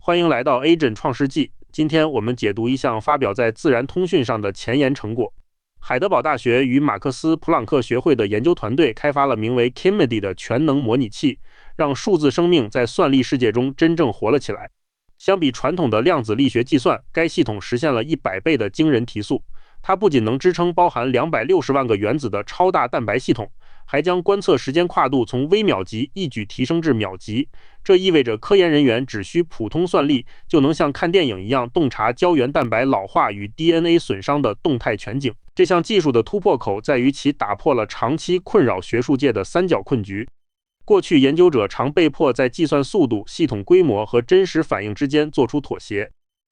欢迎来到 Agent 创世纪。今天我们解读一项发表在《自然通讯》上的前沿成果。海德堡大学与马克思普朗克学会的研究团队开发了名为 Chimedy 的全能模拟器，让数字生命在算力世界中真正活了起来。相比传统的量子力学计算，该系统实现了100倍的惊人提速。它不仅能支撑包含260万个原子的超大蛋白系统，还将观测时间跨度从微秒级一举提升至秒级。这意味着科研人员只需普通算力，就能像看电影一样洞察胶原蛋白老化与 DNA 损伤的动态全景。这项技术的突破口在于其打破了长期困扰学术界的三角困局。过去研究者常被迫在计算速度、系统规模和真实反应之间做出妥协。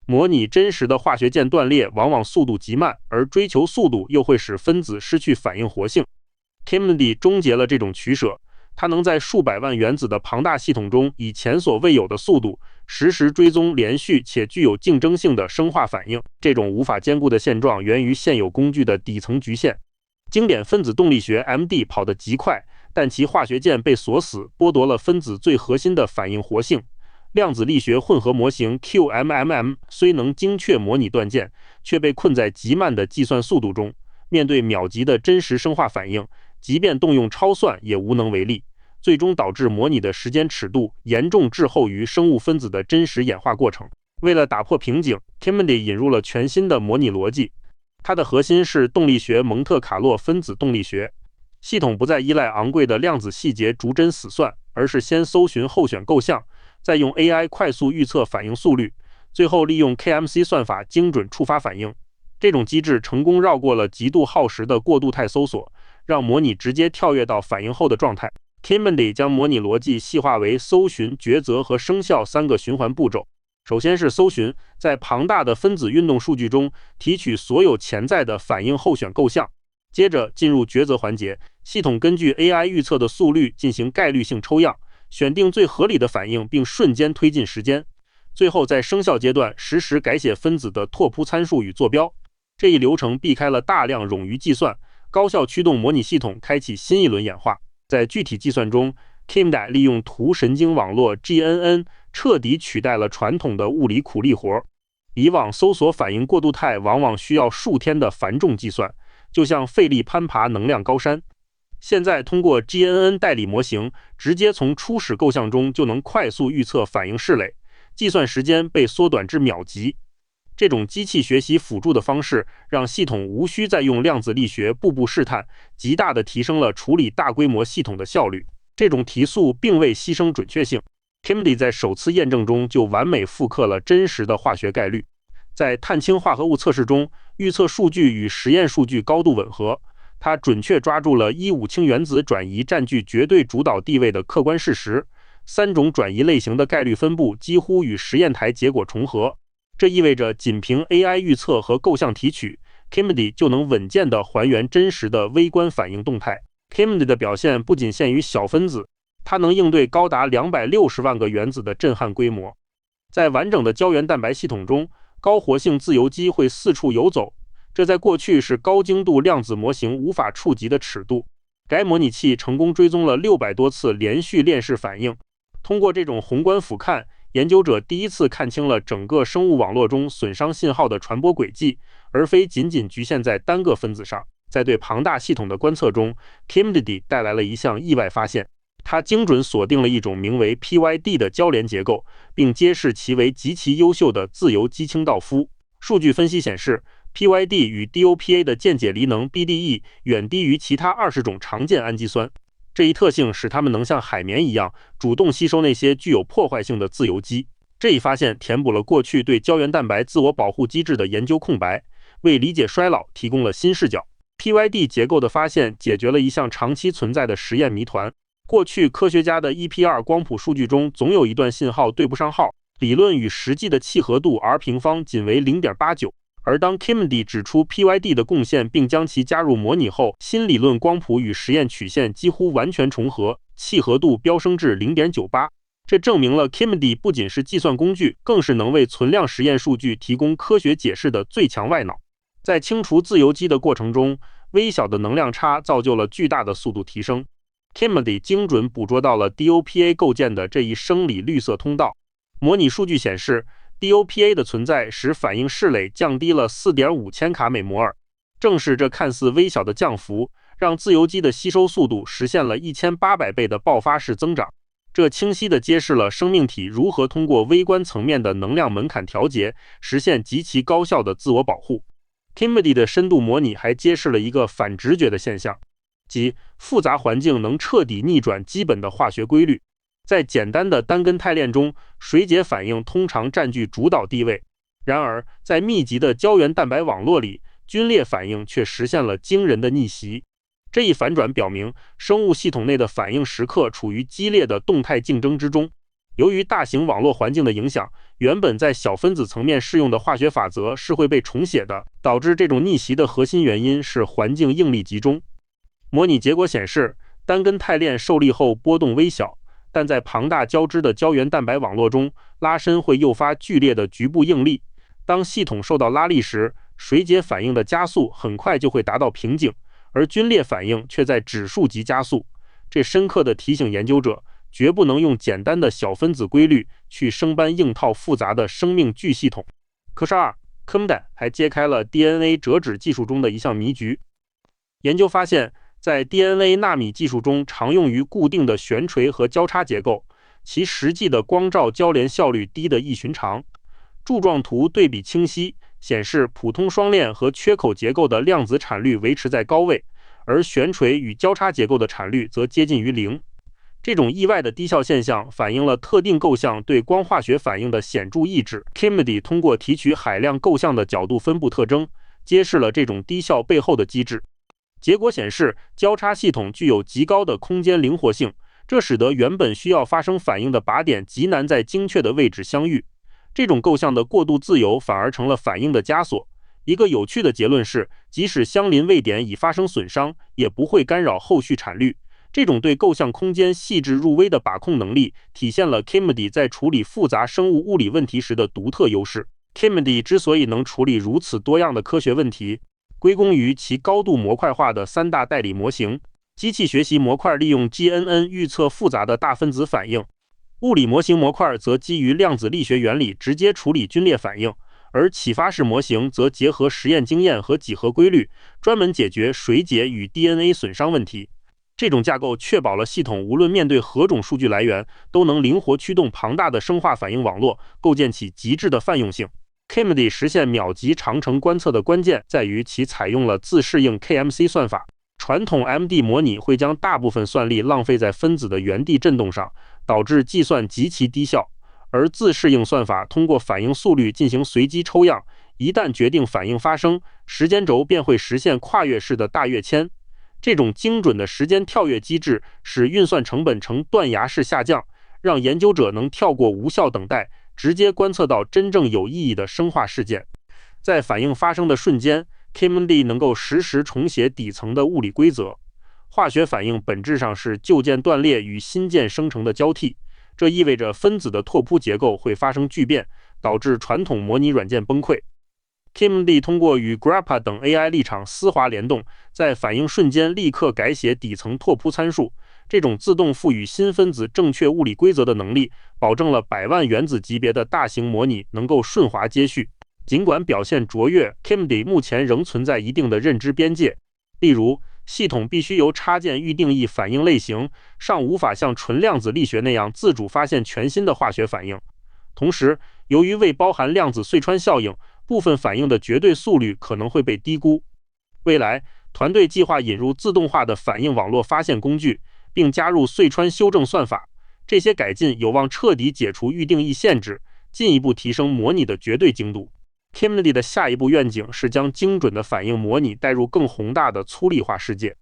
模拟真实的化学键断裂往往速度极慢，而追求速度又会使分子失去反应活性。Chimedy 终结了这种取舍，它能在数百万原子的庞大系统中以前所未有的速度，实时追踪连续且具有竞争性的生化反应。这种无法兼顾的现状源于现有工具的底层局限。经典分子动力学 MD 跑得极快，但其化学键被锁死，剥夺了分子最核心的反应活性。量子力学混合模型 QMMM 虽能精确模拟断键，却被困在极慢的计算速度中。面对秒级的真实生化反应，即便动用超算也无能为力，最终导致模拟的时间尺度严重滞后于生物分子的真实演化过程。为了打破瓶颈， Chimedy 引入了全新的模拟逻辑。它的核心是动力学蒙特卡洛分子动力学。系统不再依赖昂贵的量子细节逐帧死算，而是先搜寻候选构象，再用 AI 快速预测反应速率，最后利用 KMC 算法精准触发反应。这种机制成功绕过了极度耗时的过渡态搜索，让模拟直接跳跃到反应后的状态。Chimedy 将模拟逻辑细化为搜寻、抉择和生效3个循环步骤。首先是搜寻，在庞大的分子运动数据中提取所有潜在的反应候选构象。接着进入抉择环节，系统根据 AI 预测的速率进行概率性抽样，选定最合理的反应并瞬间推进时间。最后在生效阶段实时改写分子的拓扑参数与坐标。这一流程避开了大量冗余计算，高效驱动模拟系统开启新一轮演化。在具体计算中， Chimedy 利用图神经网络 GNN 彻底取代了传统的物理苦力活。以往搜索反应过渡态往往需要数天的繁重计算，就像费力攀爬能量高山。现在通过 GNN 代理模型，直接从初始构象中就能快速预测反应式垒，计算时间被缩短至秒级。这种机器学习辅助的方式，让系统无需再用量子力学步步试探，极大地提升了处理大规模系统的效率。这种提速并未牺牲准确性。Chimedy 在首次验证中就完美复刻了真实的化学概率。在碳氢化合物测试中，预测数据与实验数据高度吻合。它准确抓住了1,5氢原子转移占据绝对主导地位的客观事实，3种转移类型的概率分布几乎与实验台结果重合。这意味着仅凭 AI 预测和构象提取， Chimedy 就能稳健地还原真实的微观反应动态。Chimedy 的表现不仅限于小分子，它能应对高达260万个原子的震撼规模。在完整的胶原蛋白系统中，高活性自由基会四处游走，这在过去是高精度量子模型无法触及的尺度。该模拟器成功追踪了600多次连续链式反应。通过这种宏观俯瞰，研究者第一次看清了整个生物网络中损伤信号的传播轨迹，而非仅仅局限在单个分子上。在对庞大系统的观测中， Chimedy 带来了一项意外发现。它精准锁定了一种名为 PYD 的交联结构，并揭示其为极其优秀的自由基清道夫。数据分析显示， PYD 与 DOPA 的键解离能 BDE 远低于其他20种常见氨基酸。这一特性使它们能像海绵一样主动吸收那些具有破坏性的自由基。这一发现填补了过去对胶原蛋白自我保护机制的研究空白，为理解衰老提供了新视角。PYD 结构的发现解决了一项长期存在的实验谜团。过去科学家的 EPR 光谱数据中总有一段信号对不上号，理论与实际的契合度 R 平方仅为 0.89。而当 Chimedy 指出 PYD 的贡献并将其加入模拟后，新理论光谱与实验曲线几乎完全重合，契合度飙升至 0.98。这证明了 Chimedy 不仅是计算工具，更是能为存量实验数据提供科学解释的最强外脑。在清除自由基的过程中，微小的能量差造就了巨大的速度提升。Chimedy 精准捕捉到了 DOPA 构建的这一生理绿色通道。模拟数据显示 ，DOPA 的存在使反应室垒降低了 4.5千卡每摩尔。正是这看似微小的降幅，让自由基的吸收速度实现了1800倍的爆发式增长。这清晰地揭示了生命体如何通过微观层面的能量门槛调节，实现极其高效的自我保护。Chimedy 的深度模拟还揭示了一个反直觉的现象，即复杂环境能彻底逆转基本的化学规律。在简单的单根肽链中，水解反应通常占据主导地位，然而在密集的胶原蛋白网络里，皲裂反应却实现了惊人的逆袭。这一反转表明，生物系统内的反应时刻处于激烈的动态竞争之中。由于大型网络环境的影响，原本在小分子层面适用的化学法则是会被重写的，导致这种逆袭的核心原因是环境应力集中。模拟结果显示，单根肽链受力后波动微小，但在庞大交织的胶原蛋白网络中，拉伸会诱发剧烈的局部应力。当系统受到拉力时，水解反应的加速很快就会达到瓶颈，而皲裂反应却在指数级加速。这深刻地提醒研究者，绝不能用简单的小分子规律去生搬硬套复杂的生命巨系统。科沙尔 Chimedy 还揭开了 DNA 折纸技术中的一项迷局。研究发现，在 DNA 纳米技术中常用于固定的悬垂和交叉结构，其实际的光照交联效率低得异寻常。柱状图对比清晰，显示普通双链和缺口结构的量子产率维持在高位，而悬垂与交叉结构的产率则接近于0。这种意外的低效现象反映了特定构象对光化学反应的显著抑制。Chimedy 通过提取海量构象的角度分布特征，揭示了这种低效背后的机制。结果显示，交叉系统具有极高的空间灵活性，这使得原本需要发生反应的靶点极难在精确的位置相遇。这种构象的过度自由反而成了反应的枷锁。一个有趣的结论是，即使相邻位点已发生损伤，也不会干扰后续产率。这种对构象空间细致入微的把控能力，体现了 Chimedy 在处理复杂生物物理问题时的独特优势。Chimedy 之所以能处理如此多样的科学问题，归功于其高度模块化的3大代理模型。机器学习模块利用 GNN 预测复杂的大分子反应，物理模型模块则基于量子力学原理直接处理皲裂反应，而启发式模型则结合实验经验和几何规律，专门解决水解与 DNA 损伤问题。这种架构确保了系统无论面对何种数据来源，都能灵活驱动庞大的生化反应网络，构建起极致的泛用性。Chimedy 实现秒级长程观测的关键在于其采用了自适应 KMC 算法。传统 MD 模拟会将大部分算力浪费在分子的原地振动上，导致计算极其低效。而自适应算法通过反应速率进行随机抽样，一旦决定反应发生，时间轴便会实现跨越式的大跃迁。这种精准的时间跳跃机制使运算成本呈断崖式下降，让研究者能跳过无效等待，直接观测到真正有意义的生化事件。在反应发生的瞬间， Chimedy 能够实时重写底层的物理规则。化学反应本质上是旧件断裂与新件生成的交替，这意味着分子的拓扑结构会发生巨变，导致传统模拟软件崩溃。Chimedy 通过与 Grappa 等 AI 立场丝滑联动，在反应瞬间立刻改写底层拓扑参数。这种自动赋予新分子正确物理规则的能力，保证了100万原子级别的大型模拟能够顺滑接续。尽管表现卓越， Chimedy 目前仍存在一定的认知边界。例如，系统必须由插件预定义反应类型，尚无法像纯量子力学那样自主发现全新的化学反应。同时，由于未包含量子隧穿效应，部分反应的绝对速率可能会被低估。未来，团队计划引入自动化的反应网络发现工具，并加入隧穿修正算法。这些改进有望彻底解除预定义限制，进一步提升模拟的绝对精度。Chimedy 的下一步愿景是将精准的反应模拟带入更宏大的粗粒化世界。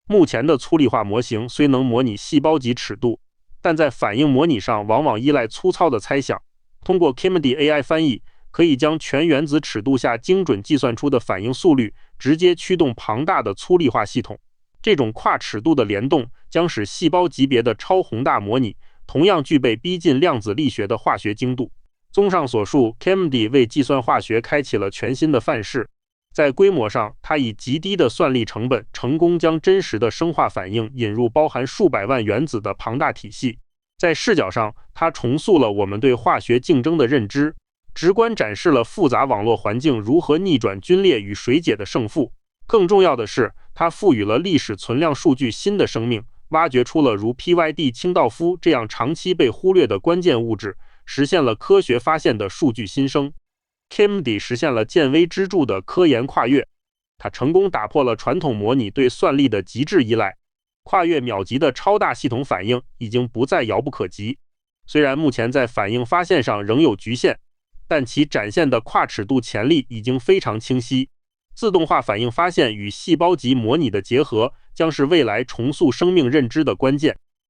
目前的粗粒化模型虽能模拟细胞级尺度，但在反应模拟上往往依赖粗糙的猜想。通过 Chimedy AI 翻译，可以将全原子尺度下精准计算出的反应速率直接驱动庞大的粗粒化系统。这种跨尺度的联动将使细胞级别的超宏大模拟同样具备逼近量子力学的化学精度。综上所述， Chimedy 为计算化学开启了全新的范式。在规模上，它以极低的算力成本成功将真实的生化反应引入包含数百万原子的庞大体系。在视角上，它重塑了我们对化学竞争的认知，直观展示了复杂网络环境如何逆转军裂与水解的胜负。更重要的是，它赋予了历史存量数据新的生命，挖掘出了如 PYD 清道夫这样长期被忽略的关键物质，实现了科学发现的数据新生。KMD 实现了见微知著的科研跨越，它成功打破了传统模拟对算力的极致依赖，跨越秒级的超大系统反应已经不再遥不可及。虽然目前在反应发现上仍有局限，但其展现的跨尺度潜力已经非常清晰。自动化反应发现与细胞级模拟的结合，将是未来重塑生命认知的关键。